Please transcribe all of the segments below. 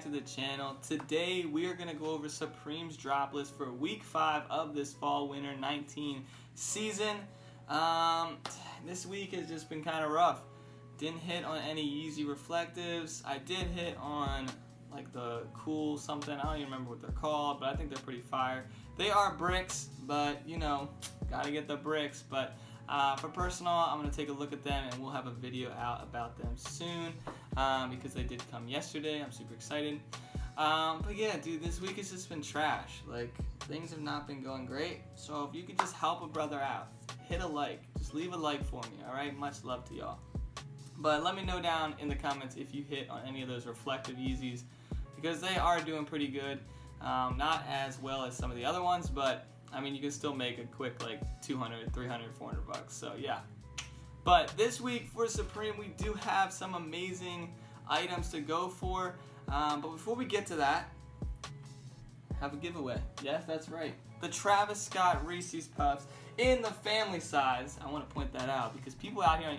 to the channel. Today we are going to go over Supreme's drop list for week 5 of this fall-winter 19 season. This week has just been kind of rough. Didn't hit on any Yeezy reflectives. I did hit on like the cool something, I don't even remember what they're called, but I think they're pretty fire. They are bricks, but you know, gotta get the bricks. But for personal, I'm gonna take a look at them and we'll have a video out about them soon because they did come yesterday. I'm super excited. But yeah, dude, this week has just been trash. Like, things have not been going great. So if you could just help a brother out, hit a like, just leave a like for me, all right? Much love to y'all. But let me know down in the comments if you hit on any of those reflective Yeezys, because they are doing pretty good. Not as well as some of the other ones, but I mean, you can still make a quick like 200, 300, 400 bucks. So yeah. But this week for Supreme, we do have some amazing items to go for. But before we get to that, have a giveaway. Yes, that's right. The Travis Scott Reese's Puffs in the family size. I want to point that out because people out here on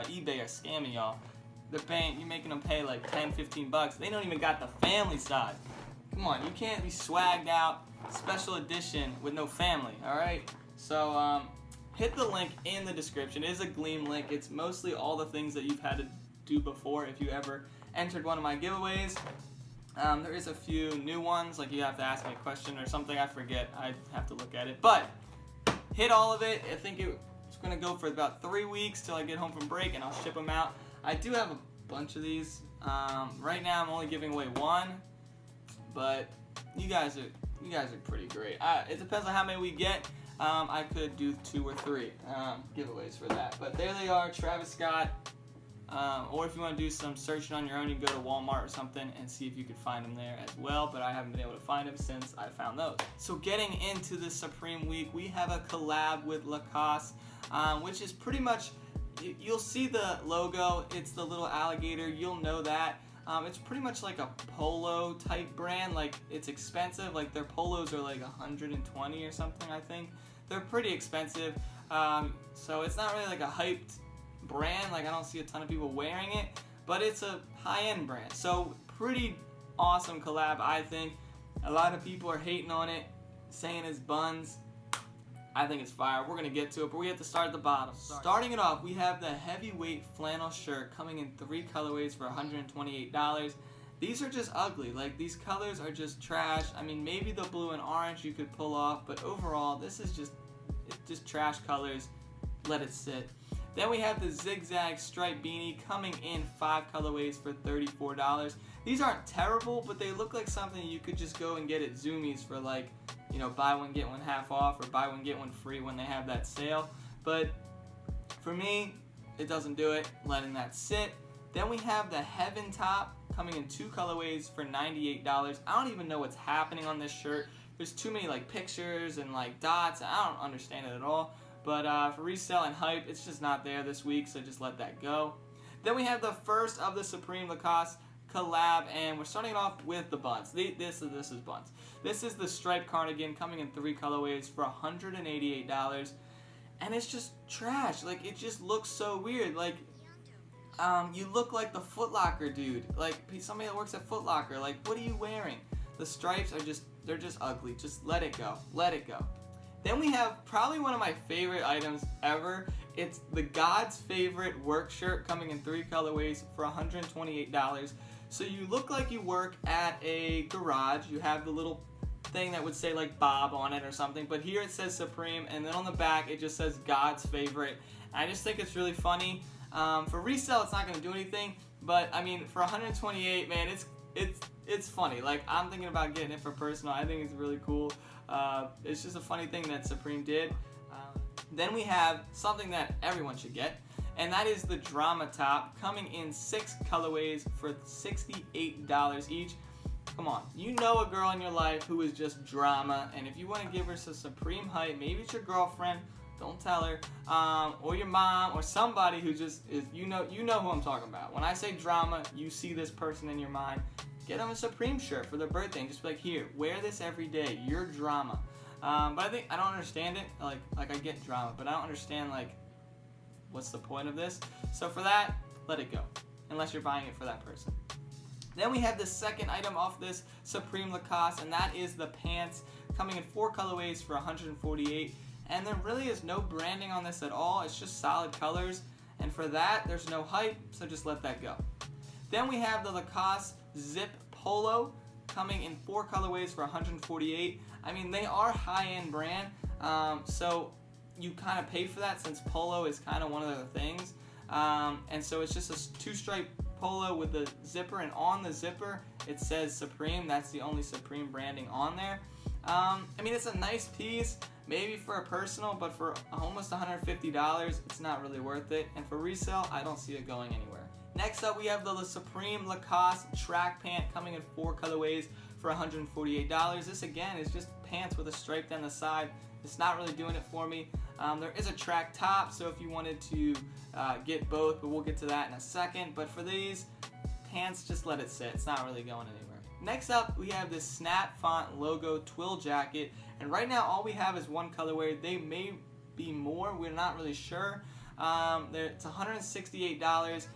eBay are scamming y'all. You're making them pay like 10, 15 bucks. They don't even got the family size. Come on, you can't be swagged out, special edition with no family, all right? So hit the link in the description. It is a Gleam link. It's mostly all the things that you've had to do before if you ever entered one of my giveaways. There is a few new ones, like you have to ask me a question or something. I forget. I have to look at it. But hit all of it. I think it's going to go for about 3 weeks till I get home from break, and I'll ship them out. I do have a bunch of these. Right now, I'm only giving away one, but you guys are pretty great. It depends on how many we get. I could do 2 or 3 giveaways for that. But there they are, Travis Scott. Or if you want to do some searching on your own, you can go to Walmart or something and see if you could find them there as well. But I haven't been able to find them since I found those. So getting into the Supreme week, we have a collab with LACOSTE, which is pretty much, you'll see the logo. It's the little alligator. You'll know that. It's pretty much like a Polo type brand. Like, it's expensive. Like, their polos are like 120 or something, I think. They're pretty expensive. So it's not really like a hyped brand. Like, I don't see a ton of people wearing it, but it's a high-end brand. So pretty awesome collab, I think. A lot of people are hating on it, saying it's buns. I think it's fire. We're gonna get to it, but we have to start at the bottom. Starting it off, we have the heavyweight flannel shirt coming in 3 colorways for $128. These are just ugly. Like, these colors are just trash. I mean, maybe the blue and orange you could pull off, but overall, this is just trash colors. Let it sit. Then we have the Zig Zag Stripe Beanie coming in 5 colorways for $34. These aren't terrible, but they look like something you could just go and get at Zoomies for, like, you know, buy one get one half off, or buy one get one free when they have that sale. But for me, it doesn't do it. Letting that sit. Then we have the Heaven Top coming in 2 colorways for $98. I don't even know what's happening on this shirt. There's too many like pictures and like dots. I don't understand it at all. But for resale and hype, it's just not there this week, so just let that go. Then we have the first of the Supreme LACOSTE collab, and we're starting off with the buns. This is buns. This is the striped cardigan coming in 3 colorways for $188, and it's just trash. Like, it just looks so weird. Like, you look like the Foot Locker dude, like somebody that works at Foot Locker. Like, what are you wearing? The stripes are they're just ugly. Just let it go. Let it go. Then we have probably one of my favorite items ever. It's the God's Favorite work shirt coming in 3 colorways for $128. So you look like you work at a garage. You have the little thing that would say like Bob on it or something, but here it says Supreme, and then on the back it just says God's Favorite. I just think it's really funny. For resale, it's not going to do anything, but I mean, for $128, man, it's funny. Like, I'm thinking about getting it for personal. I think it's really cool. It's just a funny thing that Supreme did. Then we have something that everyone should get, and that is the Drama Top coming in 6 colorways for $68 each. Come on, you know a girl in your life who is just drama, and if you want to give her some Supreme hype, maybe it's your girlfriend, don't tell her, or your mom, or somebody who just is, you know who I'm talking about. When I say drama, you see this person in your mind. Get them a Supreme shirt for their birthday and just be like, here, wear this every day. You're drama. But I don't understand it. Like I get drama, but I don't understand, like, what's the point of this? So for that, let it go, unless you're buying it for that person. Then we have the second item off this Supreme Lacoste, and that is the pants, coming in 4 colorways for $148. And there really is no branding on this at all. It's just solid colors, and for that, there's no hype, so just let that go. Then we have the Lacoste Zip Polo, coming in 4 colorways for $148. I mean, they are high-end brand, so you kind of pay for that since polo is kind of one of their things. And so it's just a 2-stripe polo with the zipper, and on the zipper it says Supreme. That's the only Supreme branding on there. I mean, it's a nice piece, maybe for a personal, but for almost $150, it's not really worth it. And for resale, I don't see it going anywhere. Next up, we have the Supreme Lacoste track pant, coming in 4 colorways for $148. This again is just pants with a stripe down the side. It's not really doing it for me. There is a track top, so if you wanted to get both, but we'll get to that in a second. But for these pants, just let it sit. It's not really going anywhere. Next up, we have this Snap Font logo twill jacket, and right now all we have is 1 colorway. They may be more, we're not really sure. It's $168.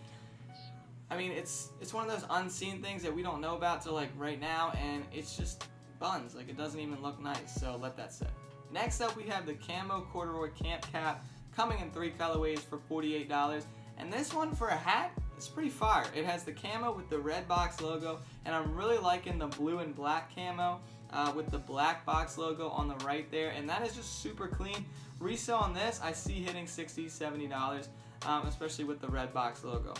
I mean, it's one of those unseen things that we don't know about till like right now, and it's just buns. Like, it doesn't even look nice, so let that sit. Next up, we have the Camo Corduroy Camp Cap, coming in 3 colorways for $48. And this one for a hat, it's pretty fire. It has the camo with the red box logo, and I'm really liking the blue and black camo with the black box logo on the right there, and that is just super clean. Resale on this, I see hitting $60, $70, especially with the red box logo.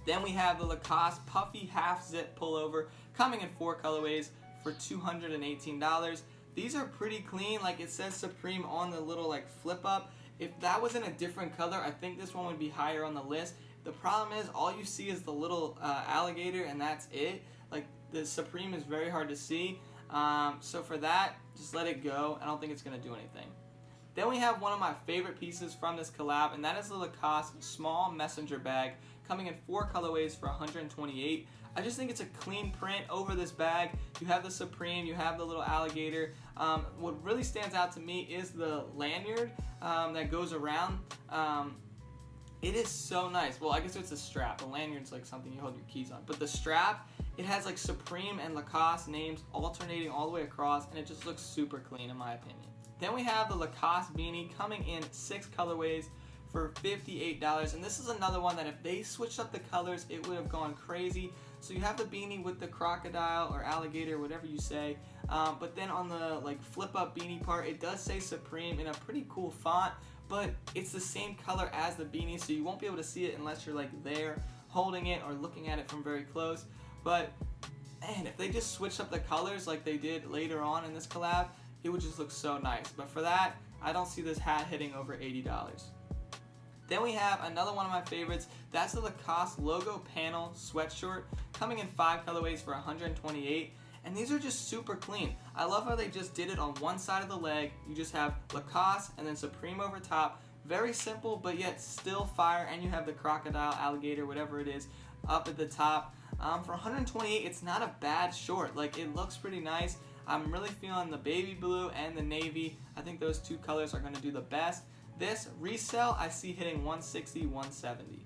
Then we have the Lacoste Puffy half zip pullover, coming in 4 colorways for $218. These are pretty clean. Like, it says Supreme on the little like flip up. If that was in a different color, I think this one would be higher on the list. The problem is all you see is the little alligator, and that's it. Like, the Supreme is very hard to see. So for that, just let it go. I don't think it's going to do anything. Then we have one of my favorite pieces from this collab, and that is the Lacoste small messenger bag, coming in 4 colorways for $128. I just think it's a clean print over this bag. You have the Supreme, you have the little alligator. What really stands out to me is the lanyard that goes around. It is so nice. Well, I guess it's a strap. The lanyard's like something you hold your keys on. But the strap, it has like Supreme and Lacoste names alternating all the way across, and it just looks super clean in my opinion. Then we have the LACOSTE Beanie, coming in 6 colorways for $58. And this is another one that if they switched up the colors, it would have gone crazy. So you have the beanie with the crocodile or alligator, whatever you say. But then on the like flip up beanie part, it does say Supreme in a pretty cool font, but it's the same color as the beanie, so you won't be able to see it unless you're like there holding it or looking at it from very close. But man, if they just switched up the colors like they did later on in this collab, it would just look so nice. But for that, I don't see this hat hitting over $80. Then we have another one of my favorites. That's the LACOSTE logo panel sweatshirt, coming in 5 colorways for $128. And these are just super clean. I love how they just did it on one side of the leg. You just have LACOSTE and then Supreme over top. Very simple, but yet still fire. And you have the crocodile, alligator, whatever it is, up at the top. For $128, it's not a bad short. Like, it looks pretty nice. I'm really feeling the baby blue and the navy. I think those 2 colors are going to do the best. This resale, I see hitting $160, $170.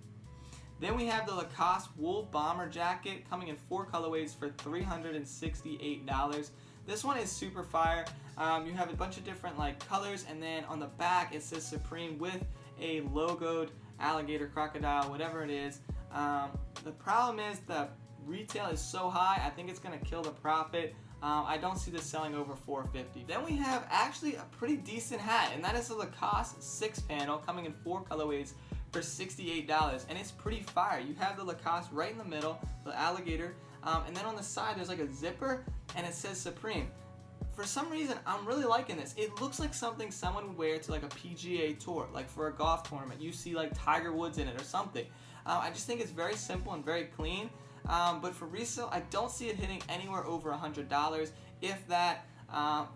Then we have the LACOSTE wool bomber jacket, coming in 4 colorways for $368. This one is super fire. You have a bunch of different like colors, and then on the back it says Supreme with a logoed alligator, crocodile, whatever it is. The problem is the retail is so high, I think it's going to kill the profit. I don't see this selling over $450. Then we have actually a pretty decent hat, and that is the LACOSTE 6 panel, coming in 4 colorways for $68, and it's pretty fire. You have the LACOSTE right in the middle, the alligator, and then on the side there's like a zipper, and it says Supreme. For some reason, I'm really liking this. It looks like something someone would wear to like a PGA tour, like for a golf tournament. You see like Tiger Woods in it or something. I just think it's very simple and very clean. But for resale, I don't see it hitting anywhere over $100, if that,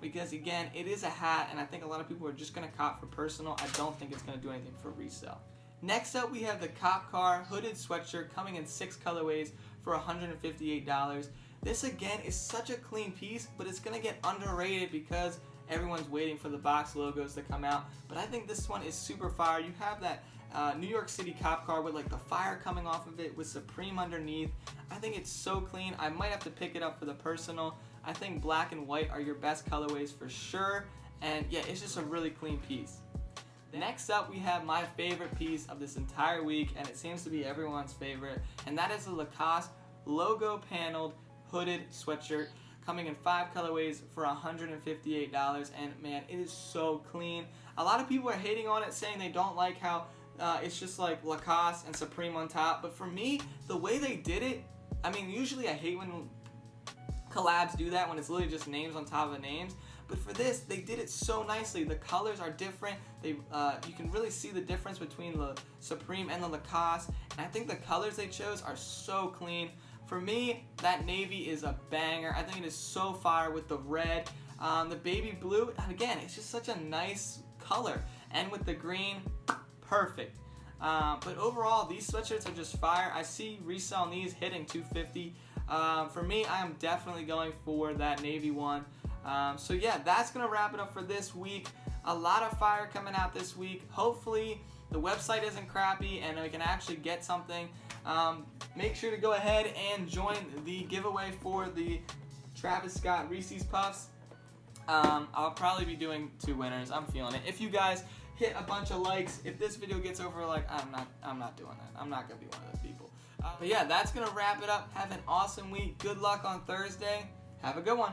because again, it is a hat, and I think a lot of people are just going to cop for personal. I don't think it's going to do anything for resale. Next up, we have the Car Hooded Sweatshirt, coming in 6 colorways for $158. This again is such a clean piece, but it's going to get underrated because everyone's waiting for the box logos to come out. But I think this one is super fire. You have that New York City cop car with like the fire coming off of it with Supreme underneath. I think it's so clean. I might have to pick it up for the personal. I think black and white are your best colorways for sure. And yeah, it's just a really clean piece. Next up, we have my favorite piece of this entire week, and it seems to be everyone's favorite, and that is the LACOSTE logo paneled hooded sweatshirt, coming in 5 colorways for $158, and man, it is so clean. A lot of people are hating on it, saying they don't like how it's just like LACOSTE and Supreme on top, but for me, the way they did it, I mean, usually I hate when collabs do that, when it's literally just names on top of names. But for this, they did it so nicely. The colors are different. You can really see the difference between the Supreme and the LACOSTE. And I think the colors they chose are so clean. For me, that navy is a banger. I think it is so fire with the red. The baby blue, again, it's just such a nice color. And with the green, perfect. But overall, these sweatshirts are just fire. I see resale on these hitting $250. For me, I am definitely going for that navy one. So yeah, that's going to wrap it up for this week. A lot of fire coming out this week. Hopefully the website isn't crappy and we can actually get something. Make sure to go ahead and join the giveaway for the Travis Scott Reese's Puffs. I'll probably be doing 2 winners. I'm feeling it. If you guys hit a bunch of likes, if this video gets over like, I'm not doing that. I'm not going to be one of those people. But yeah, that's going to wrap it up. Have an awesome week. Good luck on Thursday. Have a good one.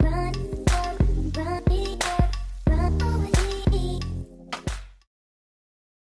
Run,